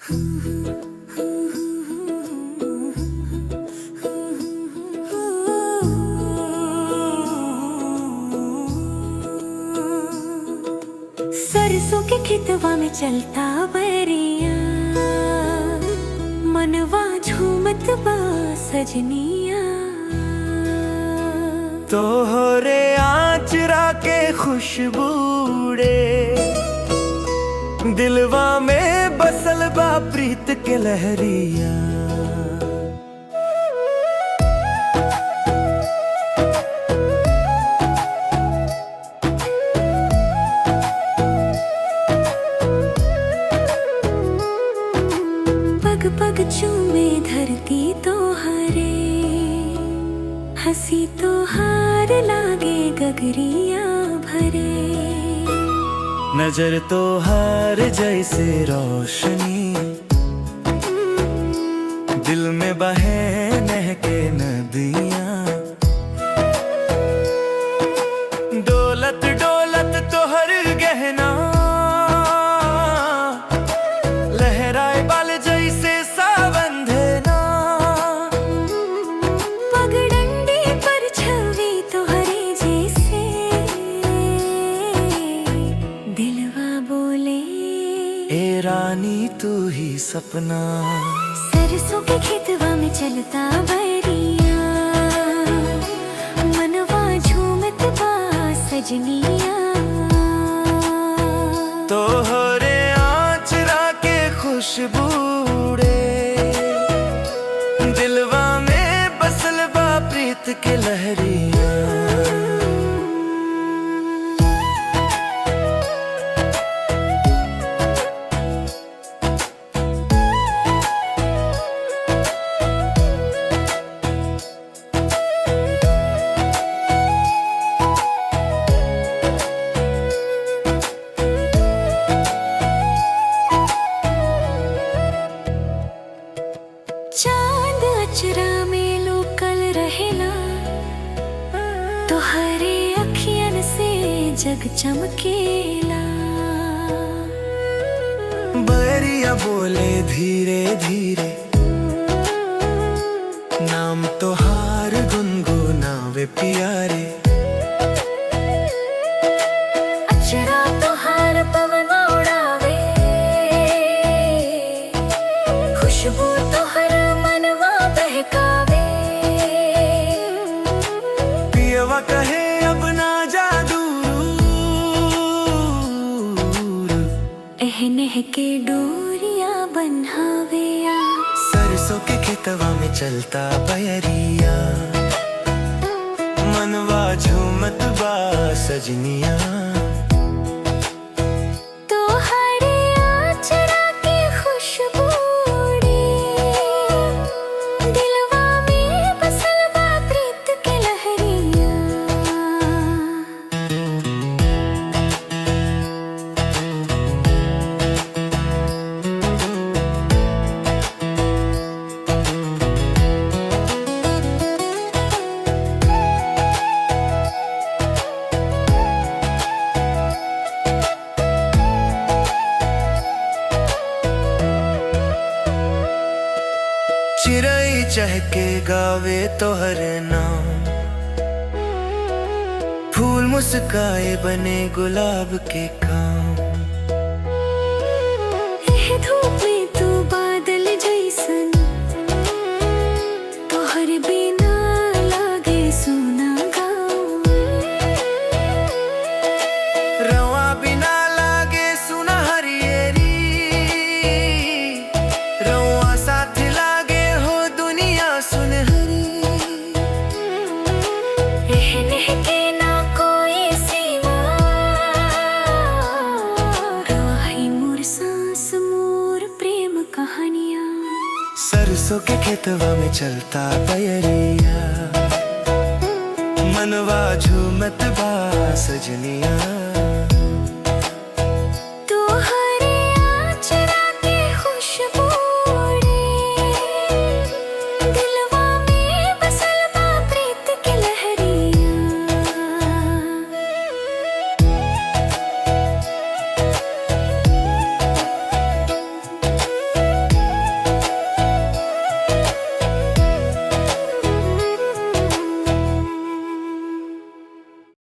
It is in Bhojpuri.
सरसों के खेतवा में चलता बैरिया, मनवा झूमत बा सजनिया। तोहरे आचरा के खुशबूड़े, दिलवा में बसल बा प्रीत के लहरिया। पग पग चूमे धरती तोहरे, हंसी तोहार लागे गगरिया भरे। नजर तोहार जैसे रोशनी, दिल में बहे नहके नदियाँ। डोलत डोलत तोहर गहना, लहराए बाल जैसे सावन देना। पगडंडी पर छवि तोहरे जैसे, दिलवा बोले ए रानी तू ही सपना। सरसों के खेतवा में चलता बैरिया, मनवा झूमत बा सजनिया। तोहरे आचरा के खुशबूड़े, दिलवा में बसल बा प्रीत के लहरिया। चांद अचरा में लोकल रहेला, तोहरे अखियन से जग चमकेला। बैरिया बोले धीरे धीरे, नाम तोहार गुनगुनावे प्यारे। अचरा तोहार पवन उड़ावे, खुशबू तोहर मनवा बहकावे। पियवा कहे अब ना जादू, एहनेह के डोरिया बन्हावे आ। सरसों के खेतवा में चलता बैरिया, मनवा झूमत बा सजनिया। तोहरे आचरा के खुशबूड़े, दिलवा में बसल बा प्रीत के लहरिया। चिड़ै चहके गावे तोहर नाम, फूल मुस्काए बने गुलाब के काम। एह धूप में तू बादल जैसन, तोहर बिना लागे सुना गाँव। रवा बिना लागे सुना हरियरी, रवा साथ लागे हो दुनिया सुनहरी। एहनेह के ना कोई सिवा, रवाही मोर सांस मोर प्रेम कहानियाँ। सरसों के खेतवा में चलता बैरिया, मनवा झूमत बा सजनिया।